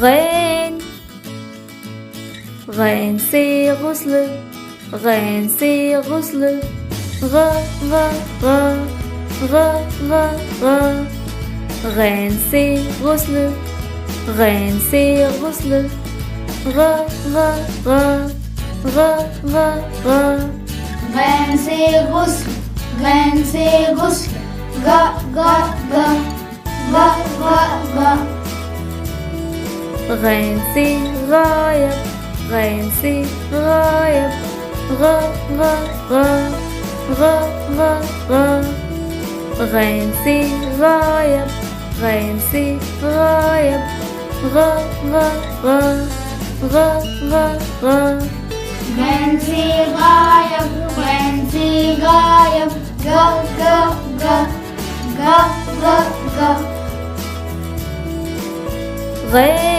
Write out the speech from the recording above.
غين غين سي غسل غين سي غسل غ غ غ غ غ غ غين سي غسل غين سي غسل غ غ غ غ غ غ غين سي غسل غين سي غسل غ غ غ غ غ غ غين سي غايب غين سي غايب غ غ غ غ غ غ غين سي غايب غين سي غايب غ غ غ غ غ غ غين سي غايب غين سي غايب غ غ غ غ غ غ غين